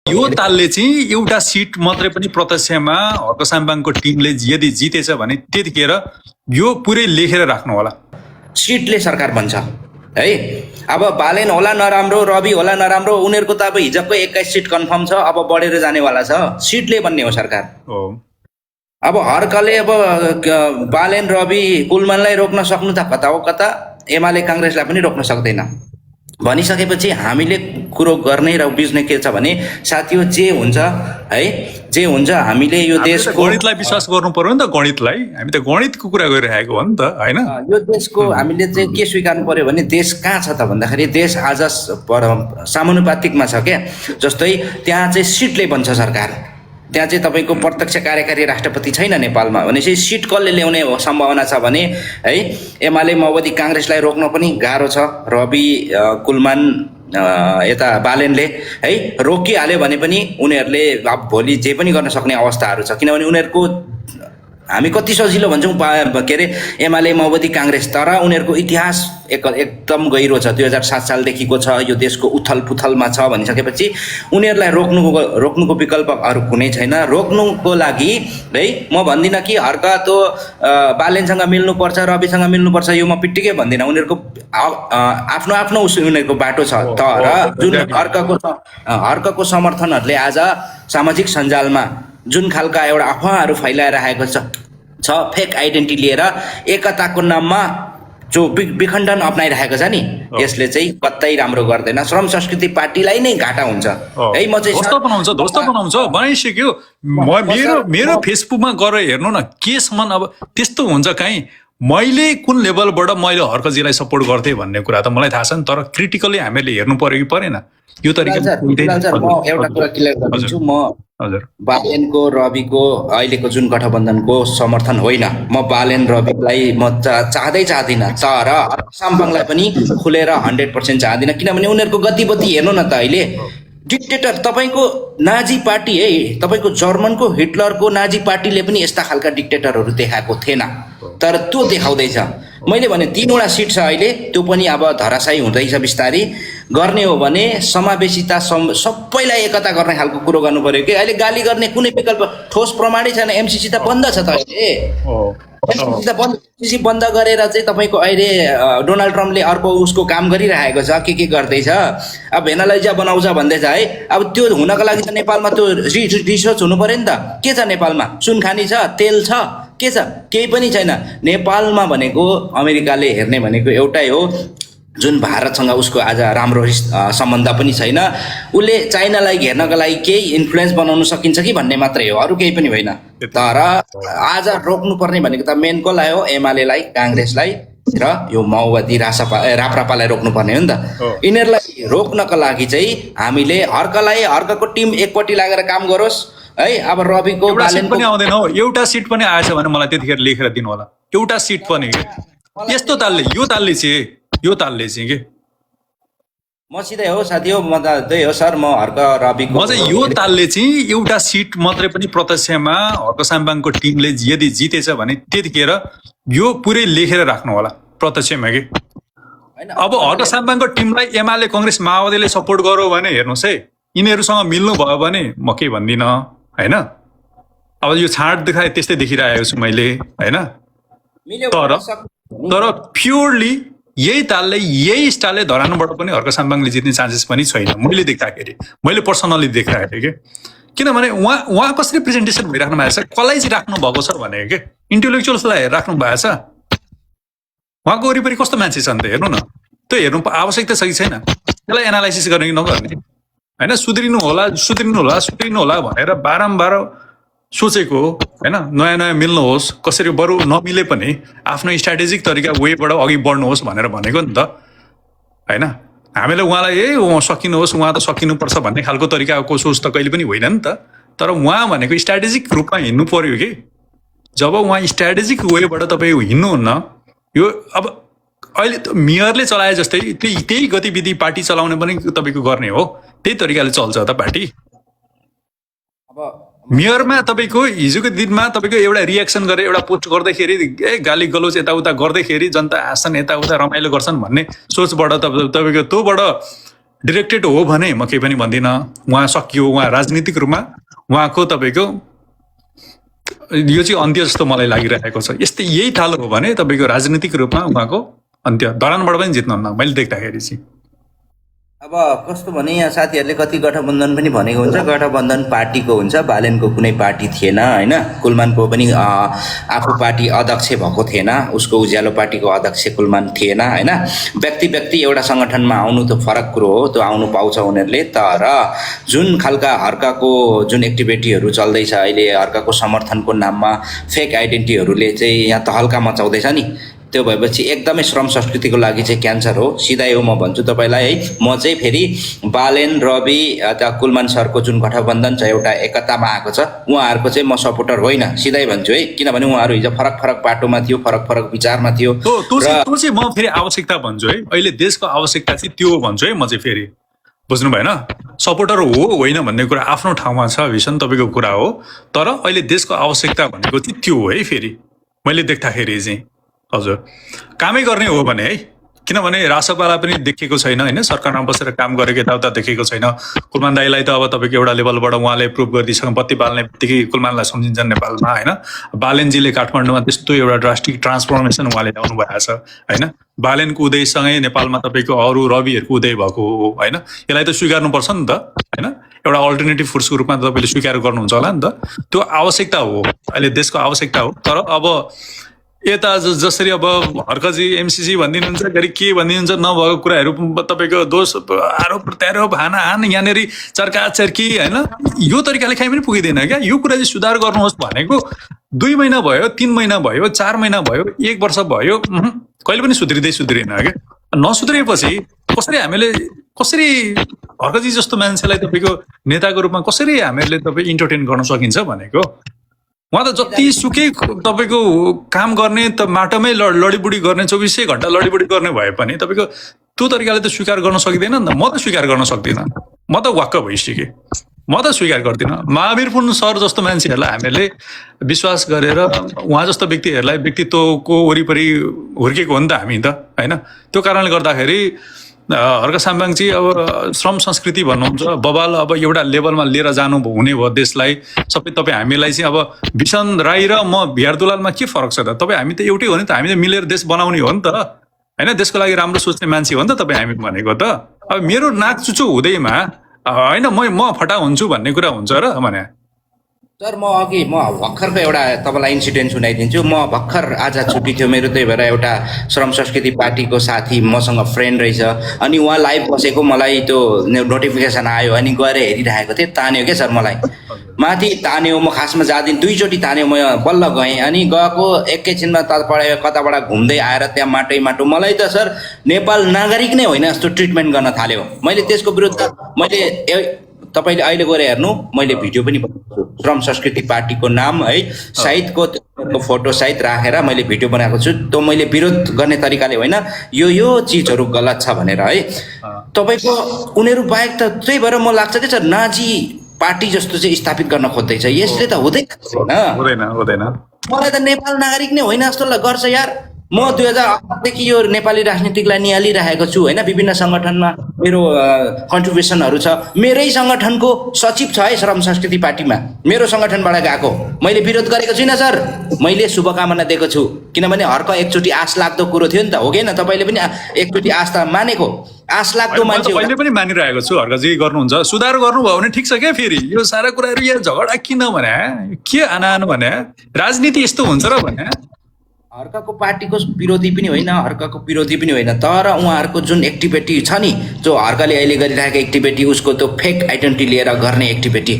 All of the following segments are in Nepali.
यो तालले चाहिँ एउटा सिट मात्रै पनि प्रत्यक्षमा हर्क साम्बाङको टिमले यदि जितेछ भने त्यतिखेर यो पुरै लेखेर राख्नु होला। सिटले सरकार बन्छ है। अब बालेन होला नराम्रो, रवि होला नराम्रो, उनीहरूको त अब हिजोको 21 सिट कन्फर्म छ, अब बढेर जानेवाला छ। सिटले बन्ने हो सरकार। अब हर्कले अब बालेन, रवि, कुलमानलाई रोक्न सक्नु त कता हो कता, एमाले काङ्ग्रेसलाई पनि रोक्न सक्दैन। भनिसकेपछि हामीले कुरो गर्ने र बुझ्ने के छ भने साथीहो, जे हुन्छ है, जे हुन्छ हामीले यो देशको गणितलाई विश्वास गर्नु पर्यो नि त। गणितलाई हामी त गणितको कुरा गरिरहेको हो नि त, हैन? यो देशको हामीले चाहिँ के स्वीकार्नु पर्यो भने देश कहाँ छ त भन्दाखेरि देश आज समानुपातिकमा छ क्या। जस्तै त्यहाँ चाहिँ सिटले बन्छ सरकार, त्यहाँ चाहिँ तपाईँको प्रत्यक्ष कार्यकारी राष्ट्रपति छैन नेपालमा। भनेपछि सिट कसले ल्याउने सम्भावना छ भने है, एमाले माओवादी काङ्ग्रेसलाई रोक्न पनि गाह्रो छ। रवि, कुलमान, यता बालेनले है रोकिहाल्यो भने पनि उनीहरूले अब भोलि जे पनि गर्न सक्ने अवस्थाहरू छ। किनभने उनीहरूको हामी कति सजिलो भन्छौँ के अरे एमाले माओवादी काङ्ग्रेस, तर उनीहरूको इतिहास एकदम गहिरो छ। 2007 सालदेखिको छ, यो देशको उथल पुथलमा छ। भनिसकेपछि उनीहरूलाई रोक्नुको विकल्प अरू कुनै छैन। रोक्नुको लागि है म भन्दिनँ कि हर्क त्यो बालेनसँग मिल्नुपर्छ, रविसँग मिल्नुपर्छ, यो म पिट्टिकै भन्दिनँ। उनीहरूको आफ्नो आफ्नो उनीहरूको बाटो छ। तर जुन हर्कको समर्थनहरूले आज सामाजिक सञ्जालमा जुन खालका एउटा अफवाहहरू फैलाइरहेको छ फेक आइडेन्टिटी लिएर एकताको नाममा जो विखण्डन अपनाइरहेको छ नि, यसले चाहिँ कतै राम्रो गर्दैन। श्रम संस्कृति पार्टीलाई नै घाटा हुन्छ है। म चाहिँ ध्वस्त बनाउँछ बनाइसक्यो। मेरो फेसबुकमा गएर हेर्नु न, केसम्म अब त्यस्तो हुन्छ काहीँ। मैले कुन लेभलबाट मैले हर्कजीलाई सपोर्ट गर्थेँ भन्ने कुरा त मलाई थाहा छ नि, तर क्रिटिकली हामीले हेर्नु पर्यो कि परेन यो तरिका। म एउटा कुरा क्लियर गर्छु, म बालेनको, रविको अहिलेको जुन गठबन्धनको समर्थन होइन। म बालेन, रविलाई म चाहदिनँ, तर साम्बाङलाई पनि खुलेर 100% चाहदिनँ। किनभने उनीहरूको गतिविधि हेर्नु न त अहिले। डिक्टेटर तपाईँको नाजी पार्टी है, तपाईँको जर्मनको हिटलरको नाजी पार्टीले पनि यस्ता खालका डिक्टेटरहरू देखाएको थिएन, तर त्यो देखाउँदैछ। मैले भने 3वटा सिट छ अहिले, त्यो पनि अब धराशायी हुँदैछ बिस्तारै। गर्ने हो भने समावेशिता, सबैलाई एकता गर्ने खालको कुरो गर्नु पर्यो कि अहिले गाली गर्ने कुनै विकल्प ठोस प्रमाणै छैन। एमसिसी त बन्द छ त अहिले। एमसिसी बन्द गरेर चाहिँ तपाईँको अहिले डोनाल्ड ट्रम्पले अर्को उसको काम गरिरहेको छ, के गर्दैछ। अब भेनालाइजा बनाउँछ भन्दैछ है। अब त्यो हुनको लागि त नेपालमा त्यो रिसर्च हुनु पर्यो नि त। के छ नेपालमा? सुनखानी छ, तेल छ, के छ? केही पनि छैन नेपालमा। भनेको अमेरिकाले हेर्ने भनेको एउटै हो, जुन भारतसँग उसको आज राम्रो सम्बन्ध पनि छैन। उसले चाइनालाई घेर्नका लागि केही इन्फ्लुएन्स बनाउन सकिन्छ कि भन्ने मात्रै हो, अरू केही पनि होइन। तर आज रोक्नुपर्ने भनेको त मेन कसलाई हो? एमालेलाई, काङ्ग्रेसलाई र यो माओवादी राप्रपालाई रोक्नुपर्ने हो नि त। यिनीहरूलाई रोक्नका लागि चाहिँ हामीले हर्कको टिम एकपट्टि लागेर काम गरोस् है। अब रविको बालेन पनि आउँदैन हो, एउटा सिट पनि आएछ भने मलाई त्यतिखेर लेखेर दिनु होला। एउटा सिट पनि यस्तो तालले, यो तालले चाहिँ के म सिधै हो साथी हो, म त त्यही हो सर। म हर्क, रविको म चाहिँ यो तालले चाहिँ एउटा सिट मात्रै पनि प्रत्यक्षमा हर्क साम्बाङको टिमले यदि जितेछ भने त्यतिखेर यो पुरै लेखेर राख्नु होला प्रत्यक्षमा के। अब हर्क साम्बाङको टिमलाई एमाले, काङ्ग्रेस, माओवादीले सपोर्ट गर्यो भने हेर्नुहोस् है, यिनीहरूसँग मिल्नु भयो भने म के भन्दिनँ होइन। अब यो छाँट देखाए त्यस्तै देखिरहेको छु मैले होइन। तर प्योरली यही तालले, यही स्टाइलले धरानबाट पनि हर्क साम्बाङले जित्ने चान्सेस पनि छैन मैले देख्दाखेरि। मैले पर्सनली देखाएको थिएँ किनभने उहाँ कसरी प्रेजेन्टेसन भइराख्नु भएको छ, कसलाई चाहिँ राख्नु भएको छ भनेको के, इन्टेलेक्चुअल्सलाई राख्नु भएको छ। उहाँको वरिपरि कस्तो मान्छे छ नि त हेर्नु न। त्यो हेर्नु आवश्यकता छ कि छैन, त्यसलाई एनालाइसिस गर्ने कि नगर्ने होइन। सुध्रिनु होला भनेर बारम्बार सोचेको होइन। नयाँ मिल्नुहोस्, कसरी बरु नमिले पनि आफ्नो स्ट्राटेजिक तरिका वेबाट अघि बढ्नुहोस् भनेर भनेको नि त होइन। हामीले उहाँलाई सकिनुहोस्, उहाँ त सकिनुपर्छ भन्ने खालको तरिकाको सोच त कहिले पनि होइन नि त। तर उहाँ भनेको स्ट्राटेजिक रूपमा हिँड्नु पर्यो कि। जब उहाँ स्ट्राटेजिक वेबाट तपाईँ हिँड्नुहुन्न, यो अब अहिले मेयरले चलाए जस्तै त्यही गतिविधि पार्टी चलाउने पनि तपाईँको गर्ने हो, त्यही तरिकाले चल्छ त पार्टी। अब मेयरमा तपाईँको हिजोको दिनमा तपाईँको एउटा रियाक्सन गरेर एउटा पोस्ट गर्दाखेरि गाली गलोच यताउता गर्दाखेरि जनता हाँस्छन्, यताउता रमाइलो गर्छन् भन्ने सोचबाट तपाईँको त्योबाट डिरेक्टेड हो भने म केही पनि भन्दिनँ, उहाँ सकियो, उहाँ राजनीतिक रूपमा उहाँको तपाईँको यो चाहिँ अन्त्य जस्तो मलाई लागिरहेको छ। यस्तै यही खालको हो भने तपाईँको राजनीतिक रूपमा उहाँको अन्त्य, धरानबाट पनि जित्नुहुन्न मैले देख्दाखेरि चाहिँ। अब कस्तो भने यहाँ साथीहरूले कति गठबन्धन पनि भनेको हुन्छ, गठबन्धन पार्टीको हुन्छ, बालेनको कुनै पार्टी थिएन होइन, कुलमानको पनि आफू पार्टी अध्यक्ष भएको थिएन, उसको उज्यालो पार्टीको अध्यक्ष कुलमान थिएन होइन। व्यक्ति व्यक्ति एउटा सङ्गठनमा आउनु त फरक कुरो हो, त्यो आउनु पाउँछ उनीहरूले, तर जुन खालका हर्काको जुन एक्टिभिटीहरू चल्दैछ अहिले, हर्काको समर्थनको नाममा फेक आइडेन्टिटीहरूले चाहिँ यहाँ तहल्का मचाउँदैछ नि, त्यो भएपछि एकदमै श्रम संस्कृतिको लागि चाहिँ क्यान्सर हो। सिधै हो म भन्छु तपाईँलाई है, म चाहिँ फेरि बालेन रवि कुलमान सरको जुन गठबन्धन छ एउटा एकतामा आएको छ, उहाँहरूको चाहिँ म सपोर्टर होइन, सिधै भन्छु है, किनभने उहाँहरू हिजो फरक फरक बाटोमा थियो, फरक फरक विचारमा थियो। त्यो चाहिँ म फेरि आवश्यकता भन्छु है, अहिले देशको आवश्यकता चाहिँ त्यो भन्छु है म चाहिँ फेरि, बुझ्नु भएन? सपोर्टर हो होइन भन्ने कुरा आफ्नो ठाउँमा छ, भीषण तपाईँको कुरा हो, तर अहिले देशको आवश्यकता भनेको चाहिँ त्यो हो है फेरि मैले देख्दाखेरि चाहिँ। हजुर, कामै गर्ने हो भने है, किनभने रासपालाई पनि देखेको छैन होइन, सरकारमा बसेर काम गरेको यताउता देखेको छैन। कुलमान दाईलाई त अब तपाईँको एउटा लेभलबाट उहाँले प्रुभ गरिदिइसक्नु, बत्ती बाल्ने बित्तिकै कुलमानलाई सम्झिन्छन् नेपालमा होइन। बालेनजीले काठमाडौँमा त्यस्तो एउटा ड्रास्टिक ट्रान्सफर्मेसन उहाँले ल्याउनु भएको छ होइन। बालेनको उदयसँगै नेपालमा तपाईँको अरू रविहरूको उदय भएको हो होइन। यसलाई त स्वीकार्नुपर्छ नि त होइन, एउटा अल्टरनेटिभ फुड्सको रूपमा तपाईँले स्वीकार गर्नुहुन्छ होला नि त, त्यो आवश्यकता हो, अहिले देशको आवश्यकता हो। तर अब यता जसरी अब हर्कजी एमसिसी भनिदिनुहुन्छ, घरि के भनिदिनुहुन्छ, नभएको कुराहरू तपाईँको दोष आरोप प्रत्यारोप हान यहाँनिर चर्का चर्की होइन, यो तरिकाले कहीँ पनि पुगिँदैन क्या। यो कुरा चाहिँ सुधार गर्नुहोस् भनेको 2 महिना भयो, 3 महिना भयो, 4 महिना भयो, 1 वर्ष भयो, कहिले पनि सुध्रिँदैन क्या। नसुध्रिएपछि कसरी हर्कजी जस्तो मान्छेलाई तपाईँको नेताको रूपमा कसरी हामीहरूले तपाईँ इन्टरटेन गर्न सकिन्छ भनेको। उहाँ त जति सुकै तपाईँको काम गर्ने त माटोमै लडीबुडी गर्ने, 24 घन्टा लडीबुडी गर्ने भए पनि तपाईँको त्यो तरिकाले त स्वीकार गर्न सकिँदैन नि त। म त स्वीकार गर्न सक्दिनँ, म त वाक्क भइसकेँ, म त स्वीकार गर्दिनँ। महावीर पुन सर जस्तो मान्छेहरूलाई हामीहरूले विश्वास गरेर उहाँ जस्तो व्यक्तिहरूलाई व्यक्तित्वको वरिपरि हुर्केको हो नि त हामी त होइन। त्यो कारणले गर्दाखेरि हर्क साम्बाङ चाहिँ अब श्रम संस्कृति भन्नुहुन्छ, बबाल अब एउटा लेभलमा लिएर जानु हुने भयो देशलाई। सबै तपाईँ हामीलाई चाहिँ अब भीषण राई र म बिहार दुलालमा के फरक छ त? तपाईँ हामी त एउटै हो नि त, हामीले मिलेर देश बनाउने हो नि त होइन, देशको लागि राम्रो सोच्ने मान्छे हो नि त तपाईँ हामी भनेको त। अब मेरो नाक चुचो हुँदैमा होइन म फटा हुन्छु भन्ने कुरा हुन्छ र भने? सर म भर्खरको एउटा तपाईँलाई इन्सिडेन्ट सुनाइदिन्छु। म भर्खर आज छुट्टी थियो मेरो, त्यही भएर एउटा श्रम संस्कृति पार्टीको साथी मसँग फ्रेन्ड रहेछ, अनि उहाँ लाइभ बसेको मलाई त्यो नोटिफिकेसन आयो, अनि गएर हेरिरहेको थिएँ, तान्यो क्या सर मलाई, माथि तान्यो। म खासमा जाँदिनँ, 2 चोटि तान्यो, म बल्ल गएँ, अनि गएको एकैछिनमा कताबाट घुम्दै आएर त्यहाँ माटो मलाई त सर नेपाल नागरिक नै होइन जस्तो ट्रिटमेन्ट गर्न थाल्यो। मैले त्यसको विरुद्ध तपाईँले अहिले गएर हेर्नु, मैले भिडियो पनि बनाएको छु, श्रम संस्कृति पार्टीको नाम है सहितको फोटो सहित राखेर मैले भिडियो बनाएको छु। त्यो मैले विरोध गर्ने तरिकाले होइन, यो चिजहरू गलत छ भनेर है। तपाईँको उनीहरू बाहेक त त्यही भएर म लाग्छ कि सर नाजी पार्टी जस्तो चाहिँ स्थापित गर्न खोज्दैछ, यसले त हुँदैन। मलाई त नेपाल नागरिक नै होइन जस्तो गर्छ यार। म 2008 देखि यो नेपाली राजनीतिकलाई निहालिरहेको छु होइन, विभिन्न सङ्गठनमा मेरो कन्ट्रिब्युसनहरू छ। मेरै सङ्गठनको सचिव छ है श्रम संस्कृति पार्टीमा, मेरो सङ्गठनबाट गएको। मैले विरोध गरेको छुइनँ सर, मैले शुभकामना दिएको छु, किनभने हर्क एकचोटि आश लाग्दो कुरो थियो नि त, हो कि होइन? तपाईँले पनि एकचोटि आश त मानेको, आश लाग्दो मान्छे मैले पनि मानिरहेको छु। हर्कजी गर्नुहुन्छ, सुधार गर्नुभयो भने ठिक छ क्या। फेरि यो सारा कुराहरू यहाँ झगडा किन भने, के आनान भने, राजनीति यस्तो हुन्छ र भने? हर्काको पार्टीको विरोधी पनि होइन, हर्काको विरोधी पनि होइन, तर उहाँहरूको जुन एक्टिभिटी छ नि, जो हर्काले अहिले गरिरहेको एक्टिभिटी, उसको त्यो फेक आइडेन्टिटी लिएर गर्ने एक्टिभिटी,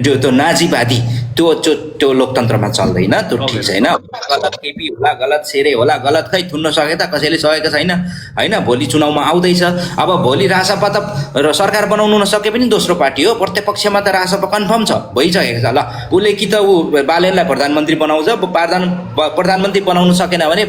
त्यो नाजीवादी, त्यो लोकतन्त्रमा चल्दैन, त्यो ठिक छैन। गलत केपी होला, गलत सेरे होला, गलत खै थुन्न सके त, कसैले सकेको छैन होइन। भोलि चुनावमा आउँदैछ, अब भोलि रासपा त सरकार बनाउनु नसके पनि दोस्रो पार्टी हो, प्रत्यपक्षमा त रासपा कन्फर्म छ, भइसकेको छ। ल उसले कि त बालेनलाई प्रधानमन्त्री बनाउँछ, प्रधानमन्त्री बनाउनु सकेन भने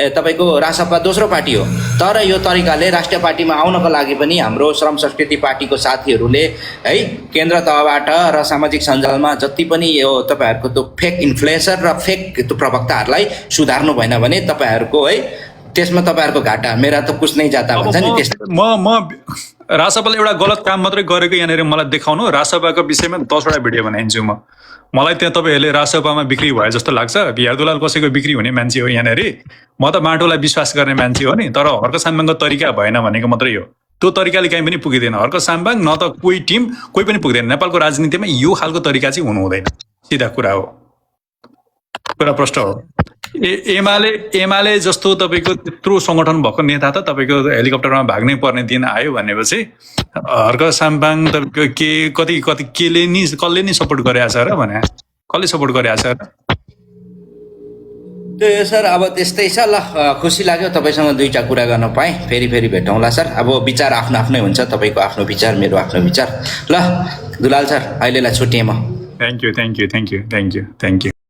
तपाईँको रासपा दोस्रो पार्टी हो। तर यो तरिकाले राष्ट्रिय पार्टीमा आउनको लागि पनि हाम्रो श्रम संस्कृति पार्टीको साथीहरूले है केन्द्र तहबाट र सामाजिक सञ्जालमा जति पनि यो तपाईँहरूको त्यो फेक इन्फ्लुएन्सर र फेक त्यो प्रवक्ताहरूलाई सुधार्नु भएन भने तपाईँहरूको है त्यसमा तपाईँहरूको घाटा, मेरा त कुछ नै जाता भन्छ नि त्यस। म राजसभाले एउटा गलत काम मात्रै गरेको यहाँनिर मलाई देखाउनु, राजसभाको विषयमा 10वटा भिडियो बनाइदिन्छु म। मलाई त्यहाँ तपाईँहरूले राजसभामा बिक्री भए जस्तो लाग्छ। बिहारदुलाल कसैको बिक्री हुने मान्छे हो यहाँनिर। म त माटोलाई विश्वास गर्ने मान्छे हो नि, तर हर्क साम्बाङको तरिका भएन भनेको मात्रै हो। त्यो तरिकाले कहीँ पनि पुगिँदैन। हर्क साम्बाङ न त कोही टिम कोही पनि पुग्दैन। नेपालको राजनीतिमा यो खालको तरिका चाहिँ हुनु हुँदैन, सिधा कुरा हो, कुरा प्रष्ट हो। एमाले जस्तो तपाईँको त्यत्रो सङ्गठन भएको नेता त तपाईँको हेलिकप्टरमा भाग्नै पर्ने दिन आयो भनेपछि हर्क साम्बाङ तपाईँको कसले नि सपोर्ट गरेछ र भने, कसले सपोर्ट गरेछ र? त्यो सर अब त्यस्तै छ। ल खुसी लाग्यो तपाईँसँग दुईवटा कुरा गर्न पाएँ। फेरि भेटौँला सर। अब विचार आफ्नो आफ्नै हुन्छ, तपाईँको आफ्नो विचार, मेरो आफ्नो विचार। ल दुलाल सर, अहिलेलाई छुट्टिएँ म। Thank you.